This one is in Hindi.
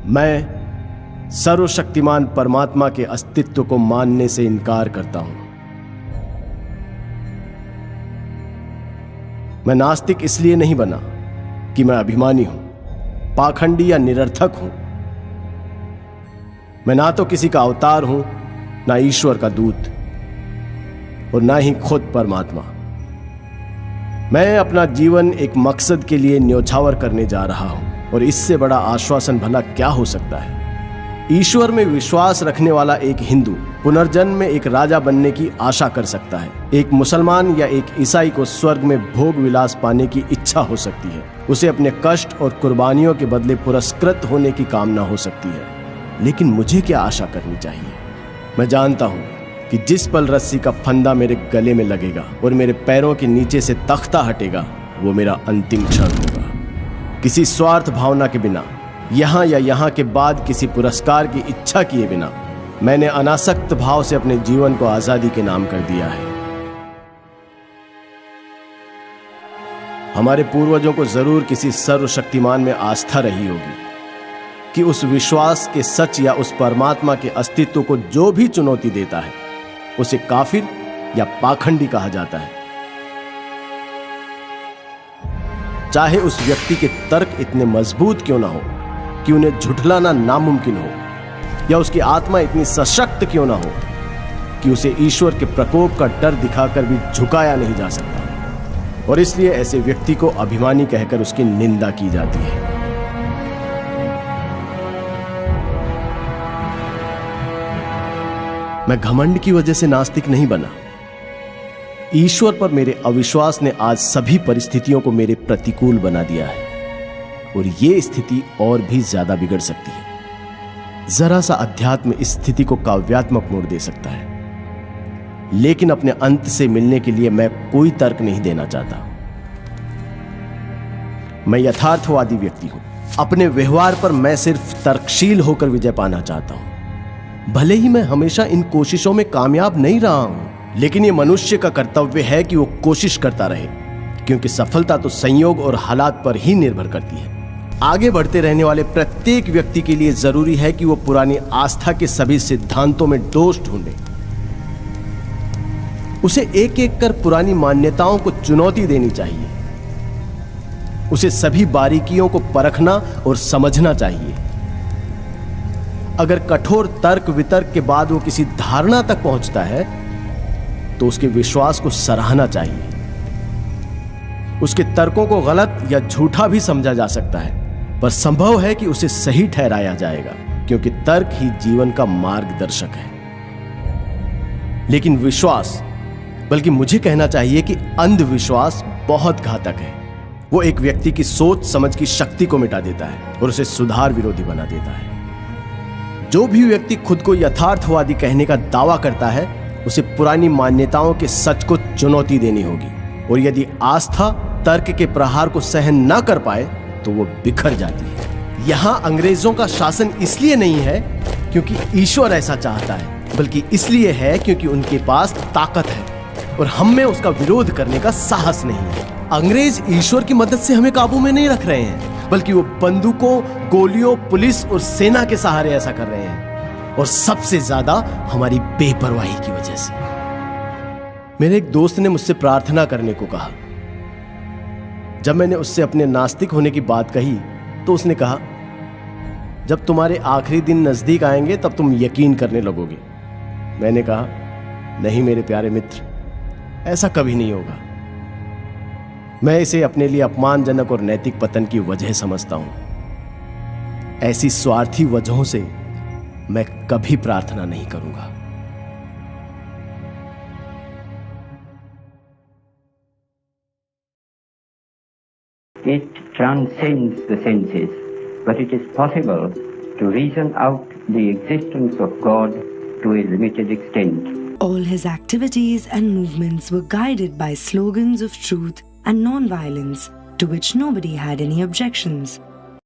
मैं सर्वशक्तिमान परमात्मा के अस्तित्व को मानने से इनकार करता हूं। मैं नास्तिक इसलिए नहीं बना कि मैं अभिमानी हूं, पाखंडी या निरर्थक हूं। मैं ना तो किसी का अवतार हूं, ना ईश्वर का दूत, और ना ही खुद परमात्मा। मैं अपना जीवन एक मकसद के लिए न्योछावर करने जा रहा हूं, और इससे बड़ा आश्वासन भला क्या हो सकता है। ईश्वर में विश्वास रखने वाला एक हिंदू पुनर्जन्म में एक राजा बनने की आशा कर सकता है। एक मुसलमान या एक ईसाई को स्वर्ग में भोग विलास पाने की इच्छा हो सकती है। उसे अपने कष्ट और कुर्बानियों के बदले पुरस्कृत होने की कामना हो सकती है। लेकिन मुझे क्या आशा करनी चाहिए? मैं जानता हूं कि जिस पल रस्सी का फंदा मेरे गले में लगेगा और मेरे पैरों के नीचे से तख्ता हटेगा, वो मेरा अंतिम क्षण होगा। किसी स्वार्थ भावना के बिना, यहां या यहां के बाद किसी पुरस्कार की इच्छा किए बिना, मैंने अनासक्त भाव से अपने जीवन को आजादी के नाम कर दिया है। हमारे पूर्वजों को जरूर किसी सर्वशक्तिमान में आस्था रही होगी कि उस विश्वास के सच या उस परमात्मा के अस्तित्व को जो भी चुनौती देता है, उसे काफिर या पाखंडी कहा जाता है। चाहे उस व्यक्ति के तर्क इतने मजबूत क्यों ना हो कि उन्हें झुठलाना नामुमकिन हो, या उसकी आत्मा इतनी सशक्त क्यों ना हो कि उसे ईश्वर के प्रकोप का डर दिखाकर भी झुकाया नहीं जा सकता, और इसलिए ऐसे व्यक्ति को अभिमानी कहकर उसकी निंदा की जाती है। मैं घमंड की वजह से नास्तिक नहीं बना। ईश्वर पर मेरे अविश्वास ने आज सभी परिस्थितियों को मेरे प्रतिकूल बना दिया है, और यह स्थिति और भी ज्यादा बिगड़ सकती है। जरा सा अध्यात्म इस स्थिति को काव्यात्मक मोड़ दे सकता है, लेकिन अपने अंत से मिलने के लिए मैं कोई तर्क नहीं देना चाहता। मैं यथार्थवादी व्यक्ति हूं। अपने व्यवहार पर मैं सिर्फ तर्कशील होकर विजय पाना चाहता हूं। भले ही मैं हमेशा इन कोशिशों में कामयाब नहीं रहा हूं, लेकिन यह मनुष्य का कर्तव्य है कि वो कोशिश करता रहे, क्योंकि सफलता तो संयोग और हालात पर ही निर्भर करती है। आगे बढ़ते रहने वाले प्रत्येक व्यक्ति के लिए जरूरी है कि वो पुरानी आस्था के सभी सिद्धांतों में दोष ढूंढे। उसे एक एक कर पुरानी मान्यताओं को चुनौती देनी चाहिए। उसे सभी बारीकियों को परखना और समझना चाहिए। अगर कठोर तर्क वितर्क के बाद वो किसी धारणा तक पहुंचता है, तो उसके विश्वास को सराहना चाहिए। उसके तर्कों को गलत या झूठा भी समझा जा सकता है, पर संभव है कि उसे सही ठहराया जाएगा, क्योंकि तर्क ही जीवन का मार्गदर्शक है। लेकिन विश्वास, बल्कि मुझे कहना चाहिए कि अंधविश्वास बहुत घातक है। वो एक व्यक्ति की सोच समझ की शक्ति को मिटा देता है और उसे सुधार विरोधी बना देता है। जो भी व्यक्ति खुद को यथार्थवादी कहने का दावा करता है, उसे पुरानी मान्यताओं के सच को चुनौती देनी होगी, और यदि आस्था तर्क के प्रहार को सहन न कर पाए तो वो बिखर जाती है। यहां अंग्रेजों का शासन इसलिए नहीं है क्योंकि ईश्वर ऐसा चाहता है, बल्कि इसलिए है क्योंकि उनके पास ताकत है और हम में उसका विरोध करने का साहस नहीं है। अंग्रेज ईश्वर की मदद से हमें काबू में नहीं रख रहे हैं, बल्कि वो बंदूकों, गोलियों, पुलिस और सेना के सहारे ऐसा कर रहे हैं, और सबसे ज्यादा हमारी बेपरवाही की वजह से। मेरे एक दोस्त ने मुझसे प्रार्थना करने को कहा। जब मैंने उससे अपने नास्तिक होने की बात कही, तो उसने कहा, जब तुम्हारे आखिरी दिन नजदीक आएंगे तब तुम यकीन करने लगोगे। मैंने कहा, नहीं मेरे प्यारे मित्र, ऐसा कभी नहीं होगा। मैं इसे अपने लिए अपमानजनक और नैतिक पतन की वजह समझता हूं। ऐसी स्वार्थी वजहों से मैं कभी प्रार्थना नहीं करूंगा। It transcends the senses, but it is possible to reason out the existence of God to a limited extent. All his activities and movements were guided by slogans of truth and non-violence, to which nobody had any objections.